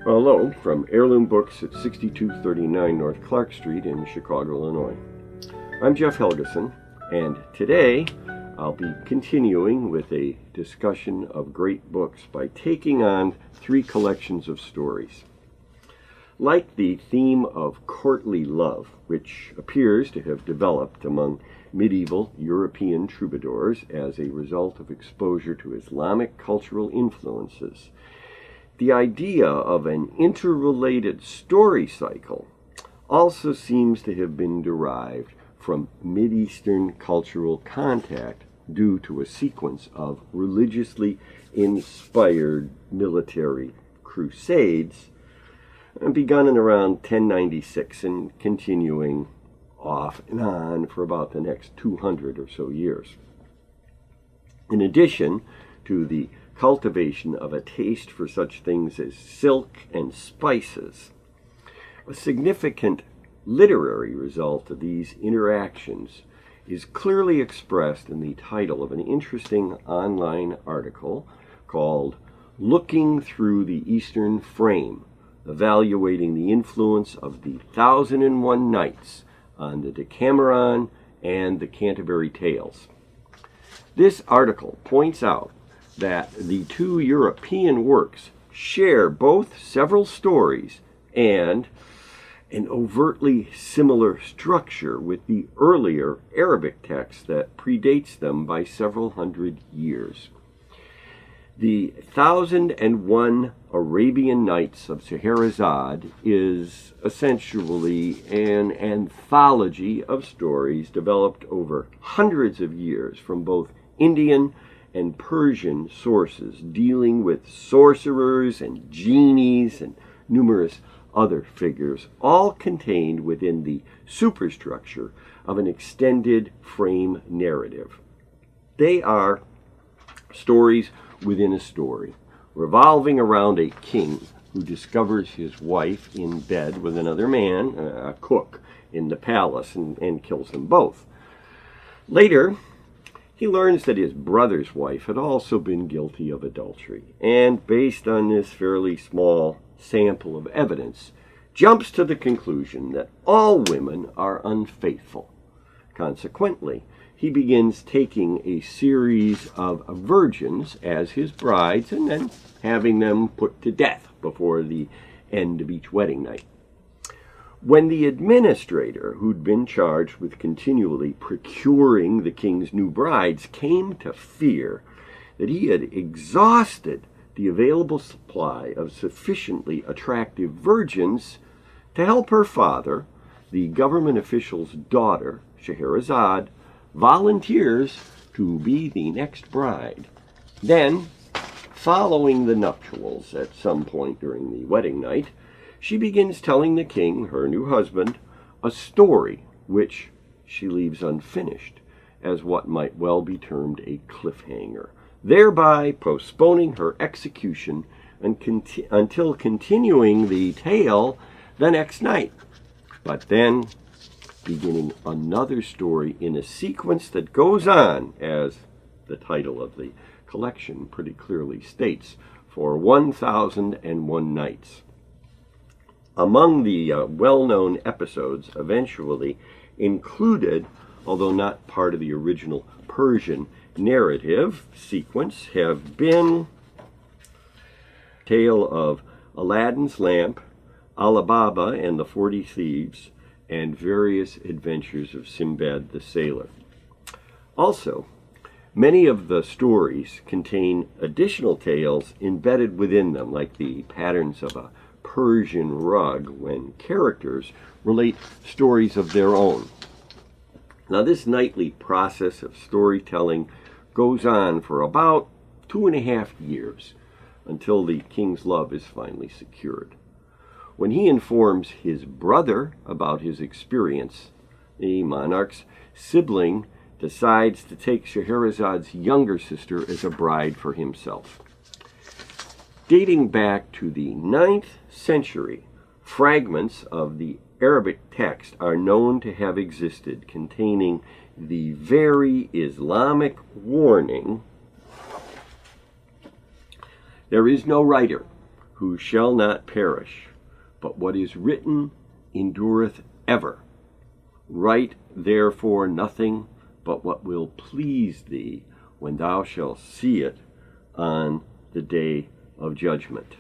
Hello from Heirloom Books at 6239 North Clark Street in Chicago, Illinois. I'm Jeff Helgeson, and today I'll be continuing with a discussion of great books by taking on three collections of stories. Like the theme of courtly love, which appears to have developed among medieval European troubadours as a result of exposure to Islamic cultural influences, the idea of an interrelated story cycle also seems to have been derived from Mideastern cultural contact due to a sequence of religiously inspired military crusades begun in around 1096 and continuing off and on for about the next 200 or so years. In addition to the cultivation of a taste for such things as silk and spices, a significant literary result of these interactions is clearly expressed in the title of an interesting online article called "Looking Through the Eastern Frame, Evaluating the Influence of the 1001 Nights on the Decameron and the Canterbury Tales." This article points out that the two European works share both several stories and an overtly similar structure with the earlier Arabic text that predates them by several hundred years. The 1001 Arabian Nights of Scheherazade is essentially an anthology of stories developed over hundreds of years from both Indian and Persian sources, dealing with sorcerers and genies and numerous other figures, all contained within the superstructure of an extended frame narrative. They are stories within a story, revolving around a king who discovers his wife in bed with another man, a cook, in the palace, and kills them both. Later, he learns that his brother's wife had also been guilty of adultery, and based on this fairly small sample of evidence, jumps to the conclusion that all women are unfaithful. Consequently, he begins taking a series of virgins as his brides and then having them put to death before the end of each wedding night. When the administrator, who'd been charged with continually procuring the king's new brides, came to fear that he had exhausted the available supply of sufficiently attractive virgins to help her father, the government official's daughter, Scheherazade, volunteers to be the next bride. Then, following the nuptials at some point during the wedding night, she begins telling the king, her new husband, a story which she leaves unfinished as what might well be termed a cliffhanger, thereby postponing her execution until continuing the tale the next night, but then beginning another story in a sequence that goes on, as the title of the collection pretty clearly states, for 1001 nights. Among the well-known episodes eventually included, although not part of the original Persian narrative sequence, have been Tale of Aladdin's Lamp, Ali Baba and the 40 Thieves, and various adventures of Sinbad the Sailor. Also, many of the stories contain additional tales embedded within them, like the patterns of a Persian rug, when characters relate stories of their own. Now, this nightly process of storytelling goes on for about 2.5 years until the king's love is finally secured. When he informs his brother about his experience, the monarch's sibling decides to take Scheherazade's younger sister as a bride for himself. Dating back to the 9th century, fragments of the Arabic text are known to have existed containing the very Islamic warning, "There is no writer who shall not perish, but what is written endureth ever. Write therefore nothing but what will please thee, when thou shalt see it on the day of judgment.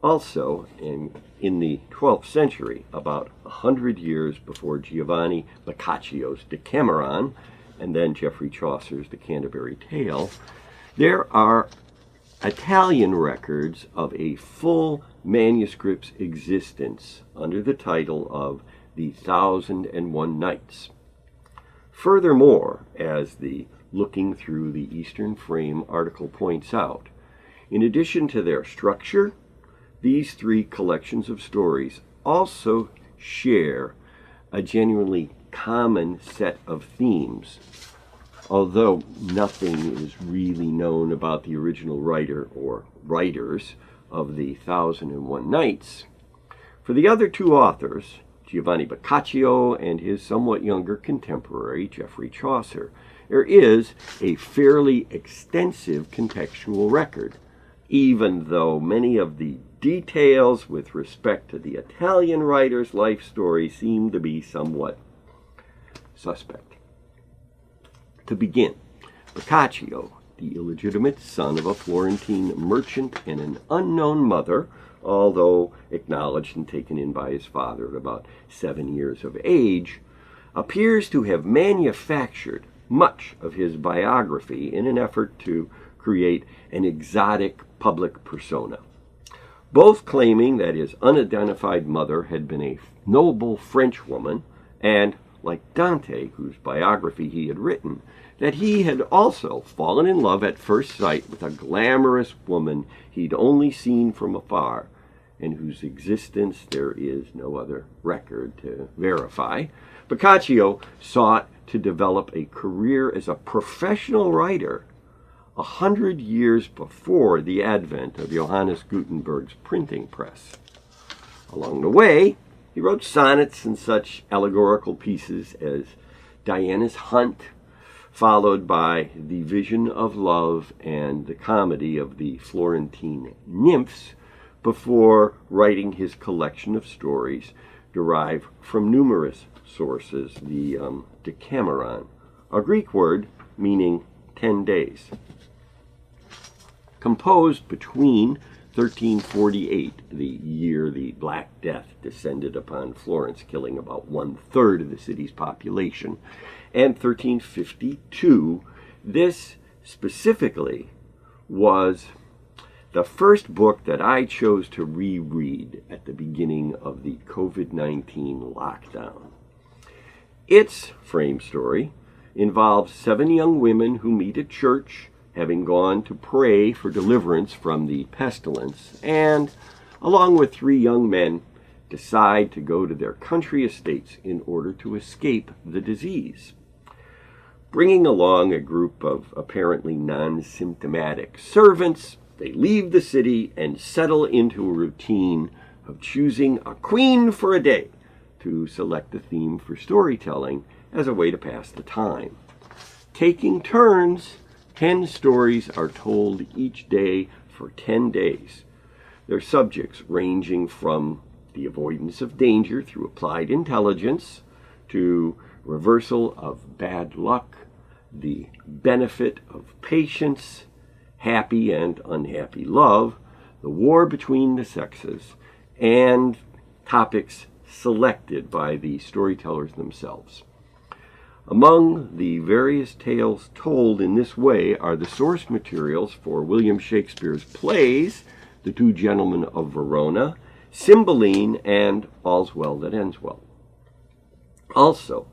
Also, in the 12th century, about 100 years before Giovanni Boccaccio's Decameron, and then Geoffrey Chaucer's The Canterbury Tale, there are Italian records of a full manuscript's existence under the title of The 1001 Nights. Furthermore, as the Looking Through the Eastern Frame article points out, in addition to their structure, these three collections of stories also share a genuinely common set of themes. Although nothing is really known about the original writer or writers of The 1001 Nights, for the other two authors, Giovanni Boccaccio and his somewhat younger contemporary, Geoffrey Chaucer, there is a fairly extensive contextual record, even though many of the details with respect to the Italian writer's life story seem to be somewhat suspect. To begin, Boccaccio, the illegitimate son of a Florentine merchant and an unknown mother, although acknowledged and taken in by his father at about 7 years of age, appears to have manufactured much of his biography in an effort to create an exotic public persona, both claiming that his unidentified mother had been a noble French woman, and, like Dante, whose biography he had written, that he had also fallen in love at first sight with a glamorous woman he'd only seen from afar, and whose existence there is no other record to verify. Boccaccio sought to develop a career as a professional writer 100 years before the advent of Johannes Gutenberg's printing press. Along the way, he wrote sonnets and such allegorical pieces as Diana's Hunt, followed by The Vision of Love and the comedy of the Florentine Nymphs, before writing his collection of stories derived from numerous sources, the Decameron, a Greek word meaning 10 days. Composed between 1348, the year the Black Death descended upon Florence, killing about 1/3 of the city's population, and 1352, this specifically was the first book that I chose to reread at the beginning of the COVID-19 lockdown. Its frame story involves 7 young women who meet at church, having gone to pray for deliverance from the pestilence, and, along with 3 young men, decide to go to their country estates in order to escape the disease. Bringing along a group of apparently non-symptomatic servants, they leave the city and settle into a routine of choosing a queen for a day to select the theme for storytelling as a way to pass the time. Taking turns, 10 stories are told each day for 10 days. Their subjects ranging from the avoidance of danger through applied intelligence to reversal of bad luck, the benefit of patience, happy and unhappy love, the war between the sexes, and topics selected by the storytellers themselves. Among the various tales told in this way are the source materials for William Shakespeare's plays, The Two Gentlemen of Verona, Cymbeline, and All's Well That Ends Well. Also,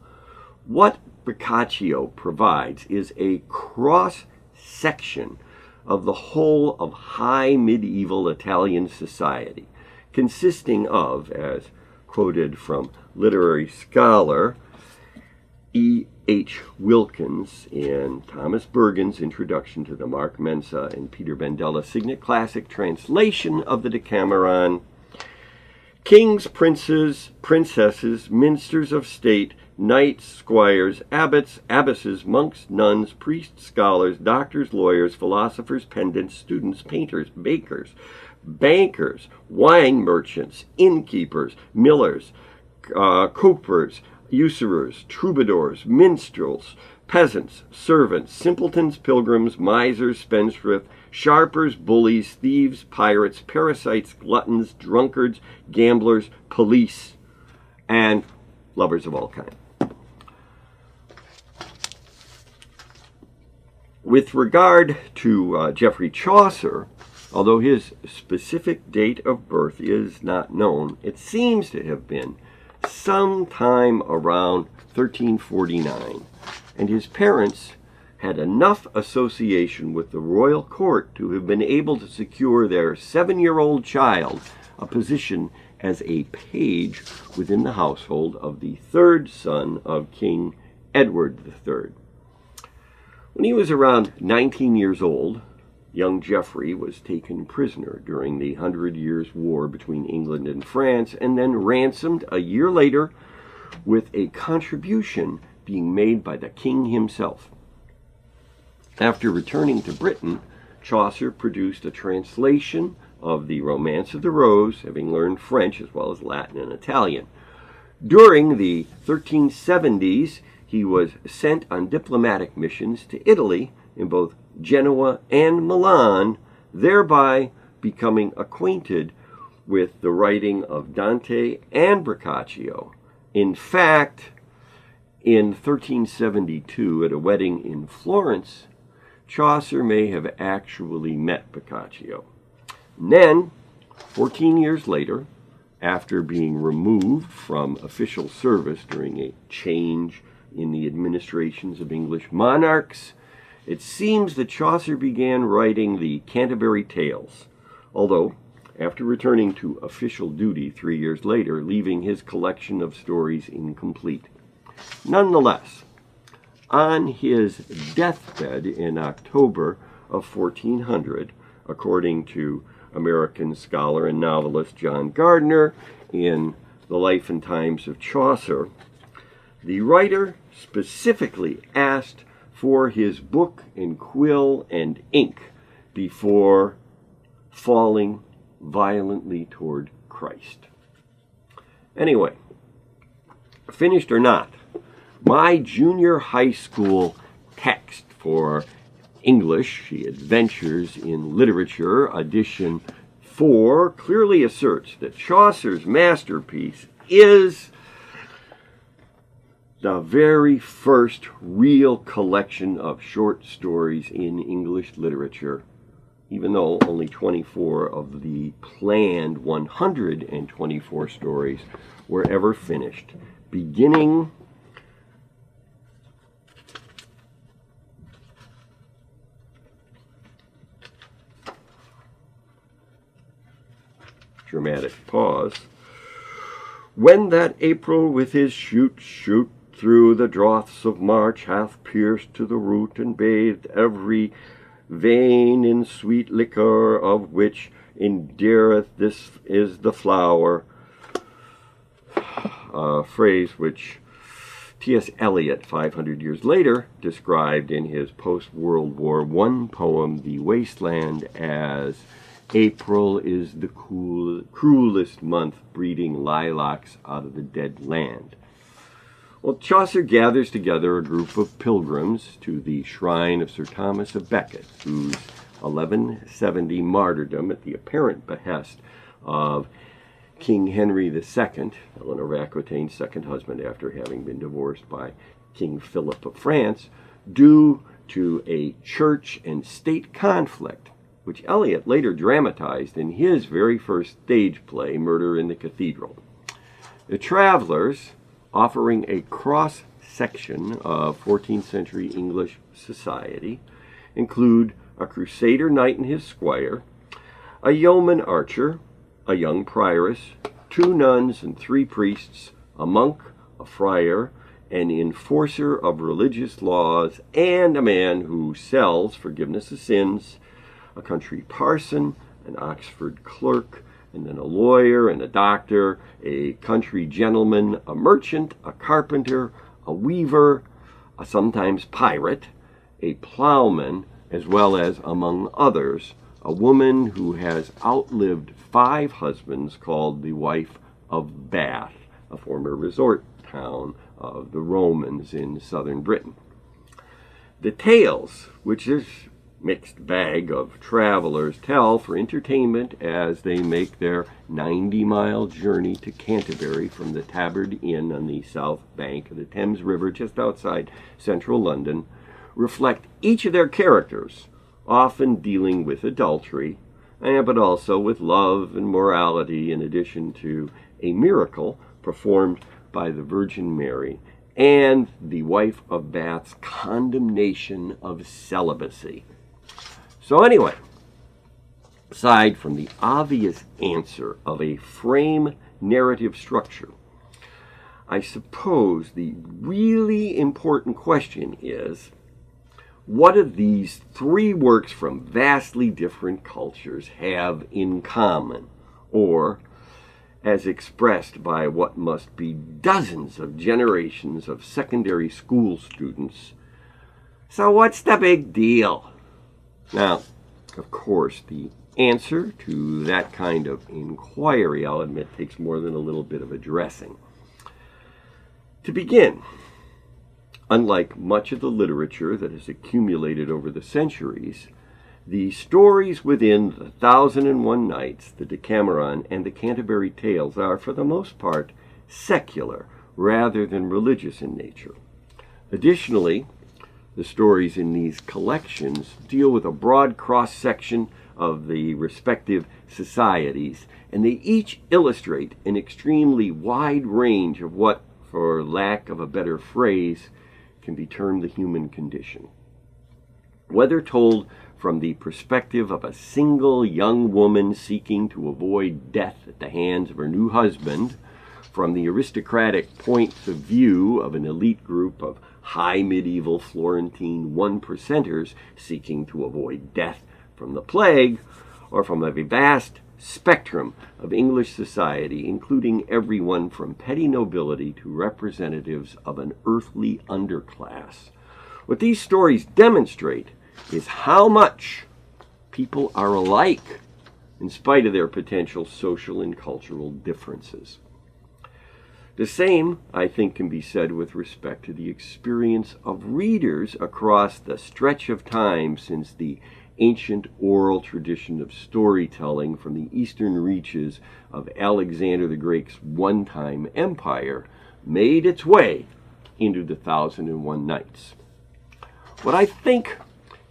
what Boccaccio provides is a cross-section of the whole of high medieval Italian society, consisting of, as quoted from literary scholar E.H. Wilkins in Thomas Bergen's introduction to the Mark Mensa and Peter Bandella Signet Classic translation of the Decameron, kings, princes, princesses, ministers of state, knights, squires, abbots, abbesses, monks, nuns, priests, scholars, doctors, lawyers, philosophers, pedants, students, painters, bakers, bankers, wine merchants, innkeepers, millers, copers, usurers, troubadours, minstrels, peasants, servants, simpletons, pilgrims, misers, spendthrifts, sharpers, bullies, thieves, pirates, parasites, gluttons, drunkards, gamblers, police, and lovers of all kinds. With regard to Geoffrey Chaucer, although his specific date of birth is not known, it seems to have been sometime around 1349, and his parents had enough association with the royal court to have been able to secure their 7-year-old child a position as a page within the household of the third son of King Edward III. When he was around 19 years old, young Geoffrey was taken prisoner during the 100 Years' War between England and France, and then ransomed a year later, with a contribution being made by the king himself. After returning to Britain, Chaucer produced a translation of the Romance of the Rose, having learned French as well as Latin and Italian. During the 1370s, he was sent on diplomatic missions to Italy in both Genoa and Milan, thereby becoming acquainted with the writing of Dante and Boccaccio. In fact, in 1372, at a wedding in Florence, Chaucer may have actually met Boccaccio. And then, 14 years later, after being removed from official service during a change in the administrations of English monarchs, it seems that Chaucer began writing the Canterbury Tales, although, after returning to official duty 3 years later, leaving his collection of stories incomplete. Nonetheless, on his deathbed in October of 1400, according to American scholar and novelist John Gardner in The Life and Times of Chaucer, the writer specifically asked for his book in quill and ink before falling violently toward Christ. Anyway, finished or not, my junior high school text for English, The Adventures in Literature, edition 4, clearly asserts that Chaucer's masterpiece is the very first real collection of short stories in English literature, even though only 24 of the planned 124 stories were ever finished, beginning dramatic pause. When that April with his shoot through the droughts of March hath pierced to the root and bathed every vein in sweet liquor, of which endeareth this is the flower, a phrase which T.S. Eliot, 500 years later, described in his post-World War I poem, The Wasteland, as April is the cruelest month, breeding lilacs out of the dead land. Well, Chaucer gathers together a group of pilgrims to the shrine of Sir Thomas of Becket, whose 1170 martyrdom at the apparent behest of King Henry II, Eleanor of Aquitaine's second husband after having been divorced by King Philip of France, due to a church and state conflict, which Eliot later dramatized in his very first stage play, Murder in the Cathedral. The travelers, offering a cross-section of 14th century English society, include a crusader knight and his squire, a yeoman archer, a young prioress, 2 nuns and 3 priests, a monk, a friar, an enforcer of religious laws, and a man who sells forgiveness of sins, a country parson, an Oxford clerk, and then a lawyer and a doctor, a country gentleman, a merchant, a carpenter, a weaver, a sometimes pirate, a plowman, as well as, among others, a woman who has outlived 5 husbands called the wife of Bath, a former resort town of the Romans in southern Britain. The tales, which this mixed bag of travelers tell for entertainment as they make their 90-mile journey to Canterbury from the Tabard Inn on the south bank of the Thames River just outside central London, reflect each of their characters, often dealing with adultery, but also with love and morality, in addition to a miracle performed by the Virgin Mary and the wife of Bath's condemnation of celibacy. So anyway, aside from the obvious answer of a frame narrative structure, I suppose the really important question is, what do these 3 works from vastly different cultures have in common? Or, as expressed by what must be dozens of generations of secondary school students, so what's the big deal? Now, of course, the answer to that kind of inquiry, I'll admit, takes more than a little bit of addressing. To begin, unlike much of the literature that has accumulated over the centuries, the stories within the 1001 Nights, the Decameron, and the Canterbury Tales are, for the most part, secular rather than religious in nature. Additionally, the stories in these collections deal with a broad cross-section of the respective societies, and they each illustrate an extremely wide range of what, for lack of a better phrase, can be termed the human condition. Whether told from the perspective of a single young woman seeking to avoid death at the hands of her new husband, from the aristocratic points of view of an elite group of high medieval Florentine one-percenters seeking to avoid death from the plague, or from a vast spectrum of English society, including everyone from petty nobility to representatives of an earthly underclass. What these stories demonstrate is how much people are alike in spite of their potential social and cultural differences. The same, I think, can be said with respect to the experience of readers across the stretch of time since the ancient oral tradition of storytelling from the eastern reaches of Alexander the Great's one-time empire made its way into the 1001 Nights. What I think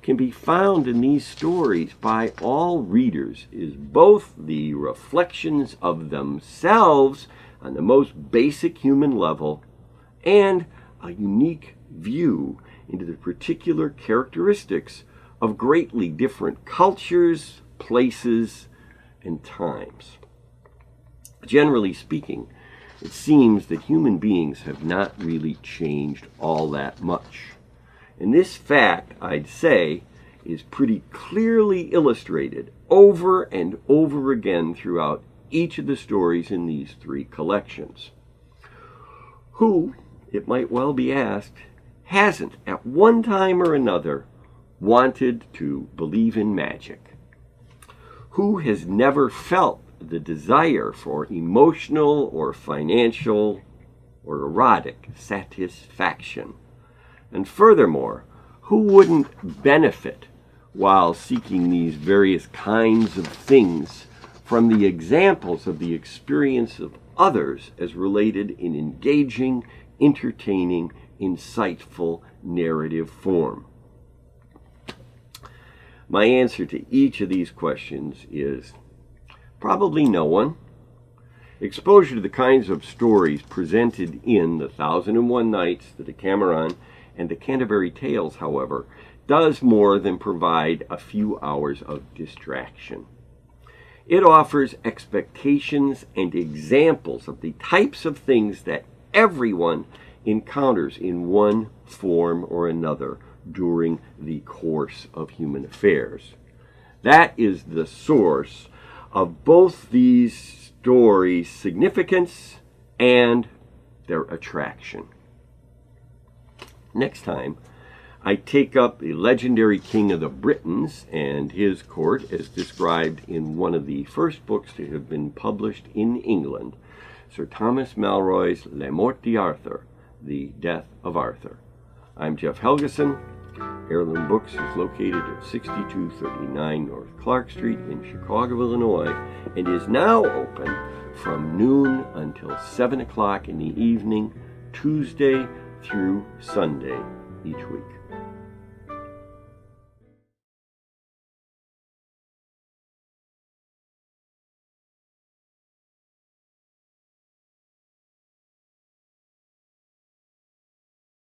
can be found in these stories by all readers is both the reflections of themselves on the most basic human level and a unique view into the particular characteristics of greatly different cultures, places, and times. Generally speaking, it seems that human beings have not really changed all that much. And this fact, I'd say, is pretty clearly illustrated over and over again throughout each of the stories in these 3 collections. Who, it might well be asked, hasn't at one time or another wanted to believe in magic? Who has never felt the desire for emotional or financial or erotic satisfaction? And furthermore, who wouldn't benefit while seeking these various kinds of things from the examples of the experience of others as related in engaging, entertaining, insightful narrative form? My answer to each of these questions is probably no one. Exposure to the kinds of stories presented in the 1001 Nights, the Decameron, and the Canterbury Tales, however, does more than provide a few hours of distraction. It offers expectations and examples of the types of things that everyone encounters in one form or another during the course of human affairs. That is the source of both these stories' significance and their attraction. Next time, I take up the legendary king of the Britons and his court as described in one of the first books to have been published in England, Sir Thomas Malroy's Le Mort d'Arthur, The Death of Arthur. I'm Jeff Helgeson. Heirloom Books is located at 6239 North Clark Street in Chicago, Illinois, and is now open from noon until 7 o'clock in the evening, Tuesday through Sunday each week.